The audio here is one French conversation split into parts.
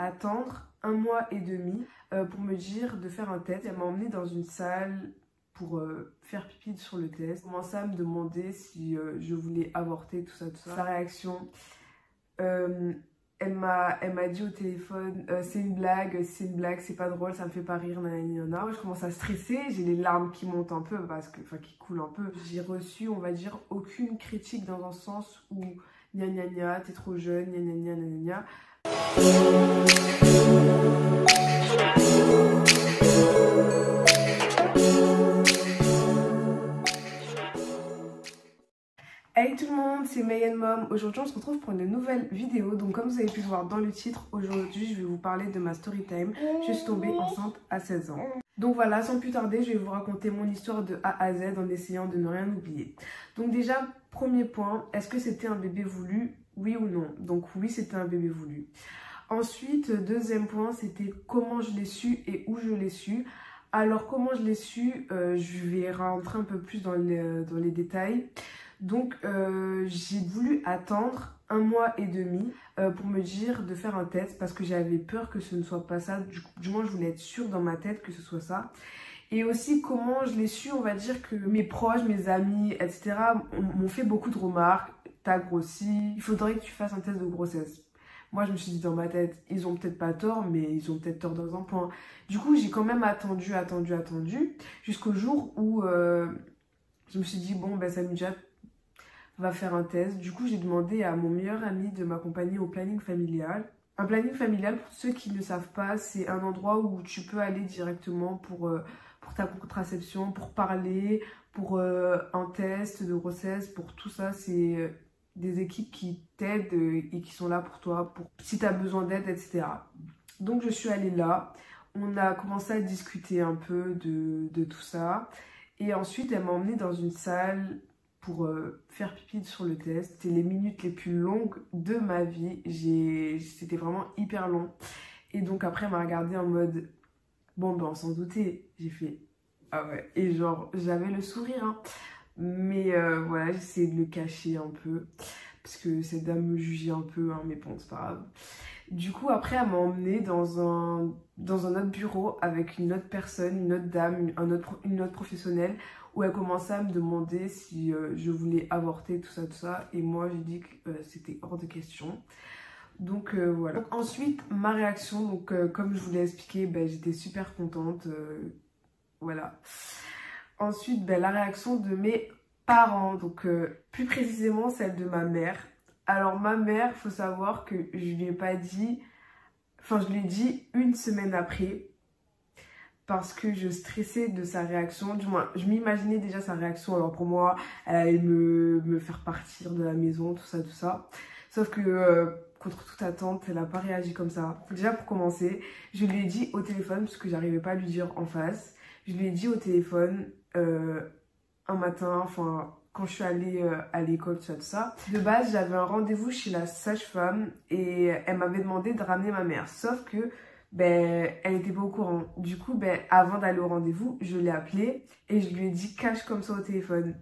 attendre 1 mois et demi pour me dire de faire un test. Elle m'a emmenée dans une salle pour faire pipi sur le test. Elle commençait à me demander si je voulais avorter, tout ça, tout ça. Sa réaction, elle m'a dit au téléphone, c'est une blague, c'est pas drôle, ça me fait pas rire, nanana. Je commence à stresser, j'ai les larmes qui montent un peu, qui coulent un peu. J'ai reçu, on va dire, aucune critique dans un sens où gna gna gna, t'es trop jeune, gna gna gna gna gna. Hey tout le monde, c'est Mayenne Mom. Aujourd'hui on se retrouve pour une nouvelle vidéo. Donc comme vous avez pu le voir dans le titre, aujourd'hui je vais vous parler de ma story time. Je suis tombée enceinte à 16 ans. Donc voilà, sans plus tarder, je vais vous raconter mon histoire de A à Z en essayant de ne rien oublier. Donc déjà, premier point, est-ce que c'était un bébé voulu? Oui ou non? Donc oui, c'était un bébé voulu. Ensuite, deuxième point, c'était comment je l'ai su et où je l'ai su. Alors comment je l'ai su, je vais rentrer un peu plus dans les détails. Donc j'ai voulu attendre 1 mois et demi pour me dire de faire un test parce que j'avais peur que ce ne soit pas ça. Du moins je voulais être sûre dans ma tête que ce soit ça. Et aussi comment je l'ai su, on va dire que mes proches, mes amis, etc. m'ont fait beaucoup de remarques. T'as grossi, il faudrait que tu fasses un test de grossesse. Moi, je me suis dit dans ma tête, ils ont peut-être pas tort, mais ils ont peut-être tort dans un point. Du coup, j'ai quand même attendu, jusqu'au jour où je me suis dit, bon, ben Samidja va faire un test. Du coup, j'ai demandé à mon meilleur ami de m'accompagner au planning familial. Un planning familial, pour ceux qui ne savent pas, c'est un endroit où tu peux aller directement pour ta contraception, pour parler, pour un test de grossesse, pour tout ça. C'est des équipes qui t'aident et qui sont là pour toi, pour si tu as besoin d'aide, etc. Donc, je suis allée là. On a commencé à discuter un peu de tout ça. Et ensuite, elle m'a emmenée dans une salle pour faire pipi sur le test. C'était les minutes les plus longues de ma vie. C'était vraiment hyper long. Et donc après, elle m'a regardée en mode, bon ben on s'en doutait. J'ai fait, ah ouais. Et genre, j'avais le sourire, hein. Mais voilà, j'essayais de le cacher un peu. Parce que cette dame me jugeait un peu, hein, mais bon, c'est pas grave. Du coup, après, elle m'a emmenée dans un autre bureau avec une autre personne, une autre dame, une autre professionnelle, où elle commençait à me demander si je voulais avorter, tout ça. Et moi, j'ai dit que c'était hors de question. Donc voilà. Donc, ensuite, ma réaction, donc comme je vous l'ai expliqué, ben, j'étais super contente. Voilà. Ensuite, ben, la réaction de mes parents, donc plus précisément celle de ma mère. Alors ma mère, il faut savoir que je lui ai pas dit, enfin je lui ai dit une semaine après parce que je stressais de sa réaction, du moins je m'imaginais déjà sa réaction. Alors pour moi, elle allait me faire partir de la maison, tout ça. Sauf que contre toute attente, elle n'a pas réagi comme ça. Déjà pour commencer, je lui ai dit au téléphone, parce que j'arrivais pas à lui dire en face, je lui ai dit au téléphone un matin, enfin quand je suis allée à l'école, tout ça. De base, j'avais un rendez-vous chez la sage-femme et elle m'avait demandé de ramener ma mère. Sauf que, ben, elle n'était pas au courant. Du coup, ben, avant d'aller au rendez-vous, je l'ai appelée et je lui ai dit cache comme ça au téléphone.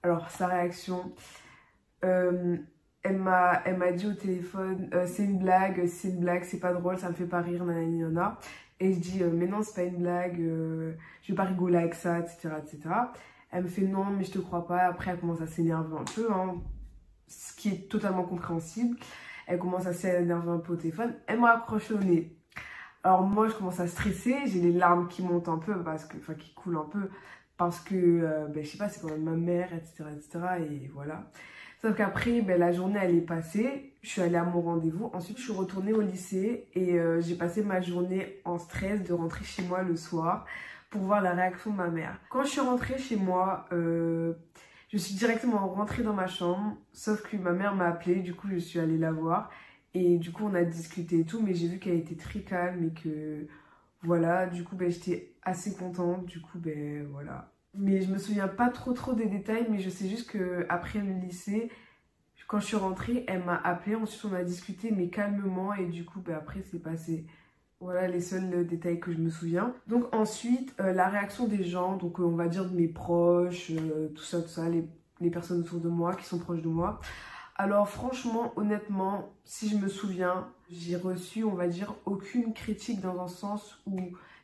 Alors, sa réaction, elle m'a dit au téléphone, c'est une blague, c'est pas drôle, ça me fait pas rire, nanana. Et je dis, mais non, c'est pas une blague, je vais pas rigoler avec ça, etc. Elle me fait non, mais je te crois pas. Après, elle commence à s'énerver un peu, hein, ce qui est totalement compréhensible. Elle commence à s'énerver un peu au téléphone. Elle m'a accroché au nez. Alors moi, je commence à stresser. J'ai les larmes qui montent un peu, qui coulent un peu. Parce que, ben, je sais pas, c'est quand même ma mère, etc. Et voilà. Sauf qu'après, ben, la journée, elle est passée. Je suis allée à mon rendez-vous. Ensuite, je suis retournée au lycée. Et j'ai passé ma journée en stress de rentrer chez moi le soir pour voir la réaction de ma mère. Quand je suis rentrée chez moi, je suis directement rentrée dans ma chambre, sauf que ma mère m'a appelée, du coup je suis allée la voir et du coup on a discuté et tout, mais j'ai vu qu'elle était très calme et que voilà, du coup ben, j'étais assez contente, du coup ben voilà. Mais je me souviens pas trop des détails, mais je sais juste que après le lycée, quand je suis rentrée, elle m'a appelée, ensuite on a discuté mais calmement et du coup ben, après c'est passé. Voilà les seuls détails que je me souviens. Donc ensuite, la réaction des gens, donc on va dire de mes proches, tout ça, les personnes autour de moi, qui sont proches de moi. Alors franchement, honnêtement, si je me souviens, j'ai reçu, on va dire, aucune critique dans un sens où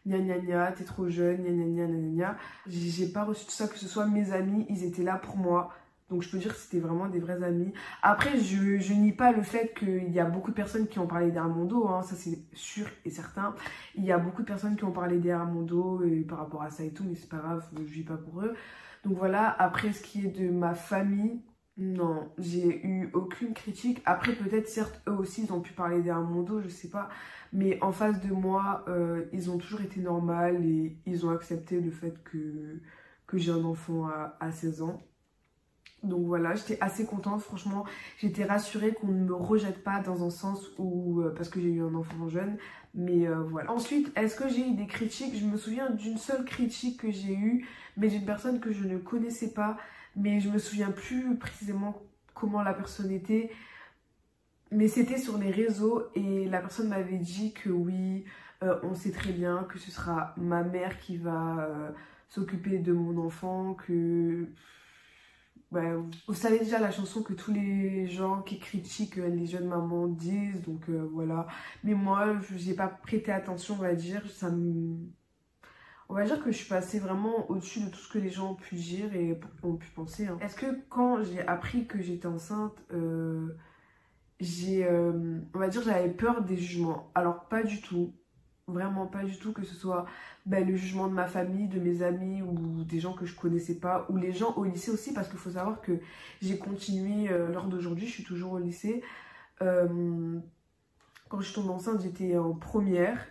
gna gna gna, t'es trop jeune, gna gna gna gna gna. J'ai pas reçu tout ça, que ce soit mes amis, ils étaient là pour moi. Donc je peux dire que c'était vraiment des vrais amis. Après, je nie pas le fait qu'il y a beaucoup de personnes qui ont parlé derrière mon dos, hein, ça c'est sûr et certain. Il y a beaucoup de personnes qui ont parlé derrière mon dos par rapport à ça et tout, mais c'est pas grave, je vis pas pour eux. Donc voilà, après ce qui est de ma famille, non, j'ai eu aucune critique. Après peut-être, certes, eux aussi, ils ont pu parler derrière mon dos, je sais pas. Mais en face de moi, ils ont toujours été normaux et ils ont accepté le fait que j'ai un enfant à 16 ans. Donc voilà, j'étais assez contente, franchement, j'étais rassurée qu'on ne me rejette pas dans un sens où, parce que j'ai eu un enfant jeune, mais voilà. Ensuite, est-ce que j'ai eu des critiques? Je me souviens d'une seule critique que j'ai eue, mais d'une personne que je ne connaissais pas, mais je me souviens plus précisément comment la personne était, mais c'était sur les réseaux et la personne m'avait dit que oui, on sait très bien que ce sera ma mère qui va s'occuper de mon enfant, que... Ouais, vous savez déjà la chanson que tous les gens qui critiquent les jeunes mamans disent, donc voilà. Mais moi, j'ai pas prêté attention, on va dire. On va dire que je suis passée vraiment au-dessus de tout ce que les gens ont pu dire et ont pu penser. Hein. Est-ce que quand j'ai appris que j'étais enceinte, on va dire j'avais peur des jugements? Alors pas du tout. Vraiment pas du tout, que ce soit le jugement de ma famille, de mes amis ou des gens que je connaissais pas, ou les gens au lycée aussi, parce qu'il faut savoir que j'ai continué lors d'aujourd'hui, je suis toujours au lycée. Quand je suis tombée enceinte, j'étais en première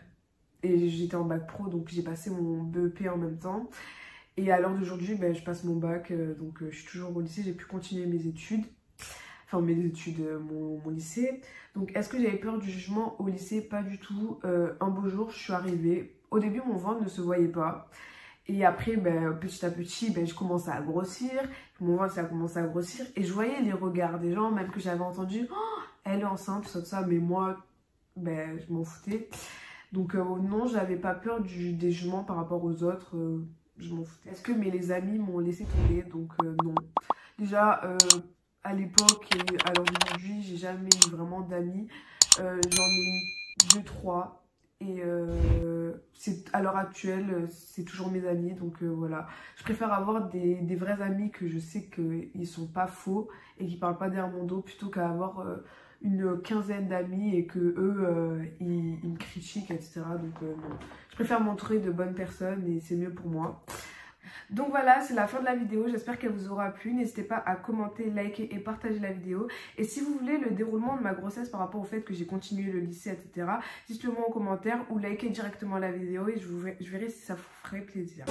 et j'étais en bac pro, donc j'ai passé mon BEP en même temps. Et à l'heure d'aujourd'hui, je passe mon bac, donc je suis toujours au lycée, j'ai pu continuer mes études. Enfin mes études, mon lycée. Donc est-ce que j'avais peur du jugement au lycée? Pas du tout. Un beau jour, je suis arrivée. Au début, mon ventre ne se voyait pas. Et après, petit à petit, je commençais à grossir. Mon ventre a commencé à grossir. Et je voyais les regards des gens, même que j'avais entendu oh, elle est enceinte, tout ça. Mais moi, je m'en foutais. Donc non, j'avais pas peur des jugements par rapport aux autres. Je m'en foutais. Est-ce que les amis m'ont laissé tomber? Donc non. Déjà... à l'époque et à l'heure d'aujourd'hui, j'ai jamais eu vraiment d'amis. J'en ai eu 2-3. Et à l'heure actuelle, c'est toujours mes amis. Donc voilà. Je préfère avoir des vrais amis que je sais qu'ils sont pas faux et qui parlent pas derrière mon dos plutôt qu'à avoir une quinzaine d'amis et que eux ils me critiquent, etc. Donc non. Je préfère m'entourer de bonnes personnes et c'est mieux pour moi. Donc voilà, c'est la fin de la vidéo, j'espère qu'elle vous aura plu. N'hésitez pas à commenter, liker et partager la vidéo. Et si vous voulez le déroulement de ma grossesse par rapport au fait que j'ai continué le lycée, etc., dites-le moi en commentaire ou likez directement la vidéo et je verrai si ça vous ferait plaisir.